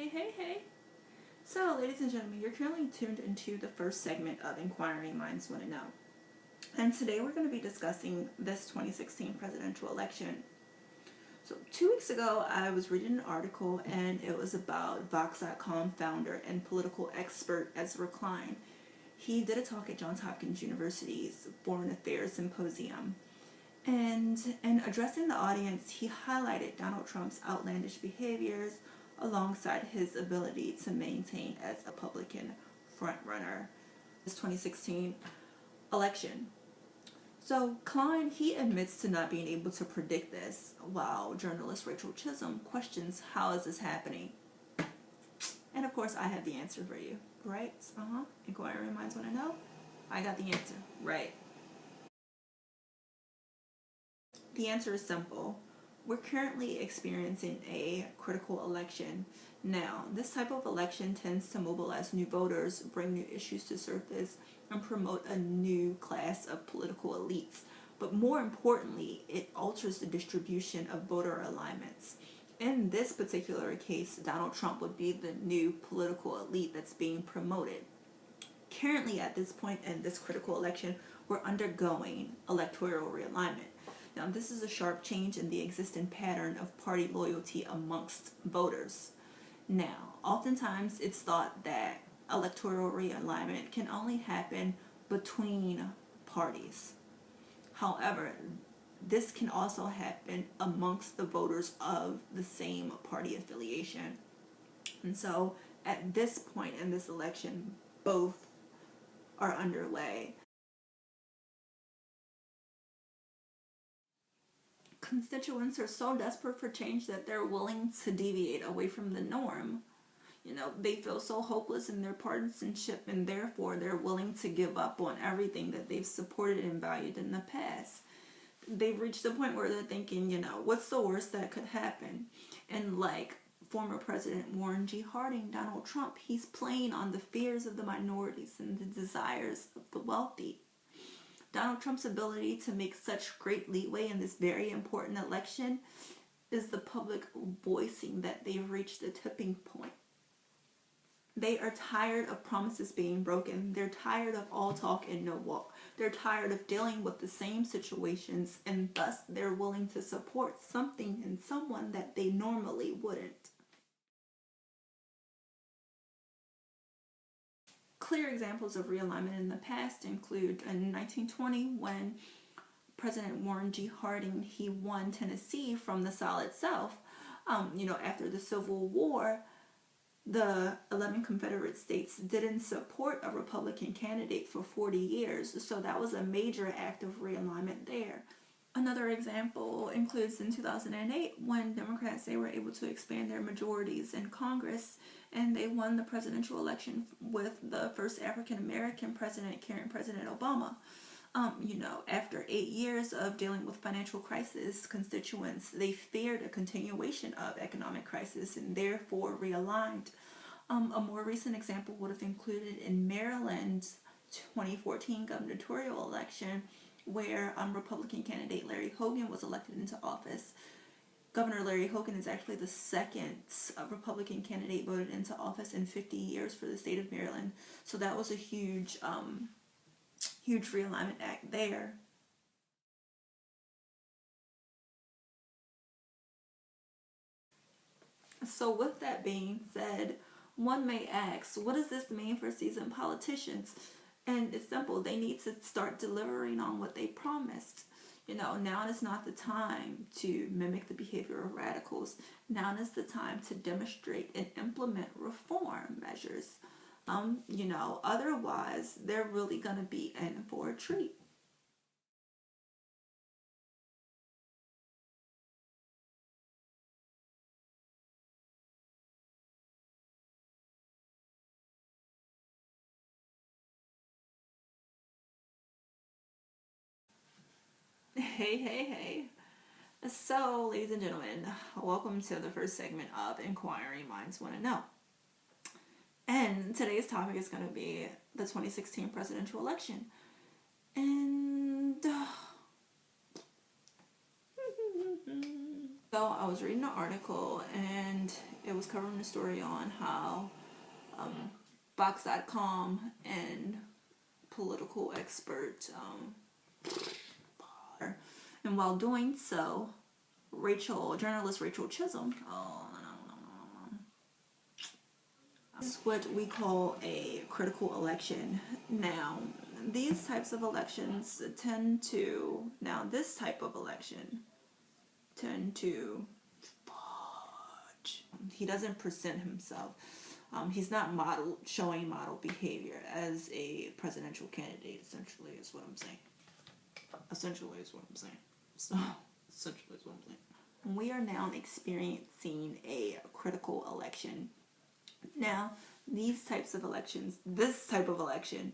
Hey. So, ladies and gentlemen, you're currently tuned into the first segment of Inquiring Minds Want to Know. And today we're going to be discussing this 2016 presidential election. So, 2 weeks ago, I was reading an article, and it was about Vox.com founder and political expert Ezra Klein. He did a talk at Johns Hopkins University's Foreign Affairs Symposium. And in addressing the audience, he highlighted Donald Trump's outlandish behaviors alongside his ability to maintain as a Republican frontrunner this 2016 election. So Klein, he admits to not being able to predict this, while journalist Rachel Chisholm questions how is this happening. And of course, I have the answer for you, right? Inquiring minds want to know. I got the answer, right? The answer is simple. We're currently experiencing a critical election. Now, this type of election tends to mobilize new voters, bring new issues to surface, and promote a new class of political elites. But more importantly, it alters the distribution of voter alignments. In this particular case, Donald Trump would be the new political elite that's being promoted. Currently, at this point in this critical election, we're undergoing electoral realignment. Now, this is a sharp change in the existing pattern of party loyalty amongst voters. Now, oftentimes it's thought that electoral realignment can only happen between parties. However, this can also happen amongst the voters of the same party affiliation. And so, at this point in this election, both are underway. Constituents are so desperate for change that they're willing to deviate away from the norm. They feel so hopeless in their partisanship, and therefore they're willing to give up on everything that they've supported and valued in the past. They've reached the point where they're thinking, what's the worst that could happen? And like former President Warren G. Harding, Donald Trump, he's playing on the fears of the minorities and the desires of the wealthy. Donald Trump's ability to make such great leeway in this very important election is the public voicing that they've reached a tipping point. They are tired of promises being broken. They're tired of all talk and no walk. They're tired of dealing with the same situations, and thus they're willing to support something and someone that they normally wouldn't. Clear examples of realignment in the past include in 1920 when President Warren G. Harding, he won Tennessee from the Solid South. After the Civil War, the 11 Confederate states didn't support a Republican candidate for 40 years, so that was a major act of realignment there. Another example includes in 2008 when Democrats, they were able to expand their majorities in Congress, and they won the presidential election with the first African-American president carrying President Obama. After 8 years of dealing with financial crisis, constituents, they feared a continuation of economic crisis and therefore realigned. A more recent example would have included in Maryland's 2014 gubernatorial election, where Republican candidate Larry Hogan was elected into office. Governor Larry Hogan is actually the second Republican candidate voted into office in 50 years for the state of Maryland. So that was a huge realignment act there. So with that being said, one may ask, what does this mean for seasoned politicians? And it's simple. They need to start delivering on what they promised. Now is not the time to mimic the behavior of radicals. Now is the time to demonstrate and implement reform measures. Otherwise, they're really going to be in for a treat. Hey. So, ladies and gentlemen, welcome to the first segment of Inquiring Minds Want to Know. And today's topic is going to be the 2016 presidential election. And So I was reading an article, and it was covering a story on how Box.com and political expert, and while doing so, journalist Rachel Chisholm, this is what we call a critical election. Now, these types of elections this type of election tend to fudge. He doesn't present himself. He's not showing model behavior as a presidential candidate, essentially is what I'm saying. We are now experiencing a critical election. Now, this type of election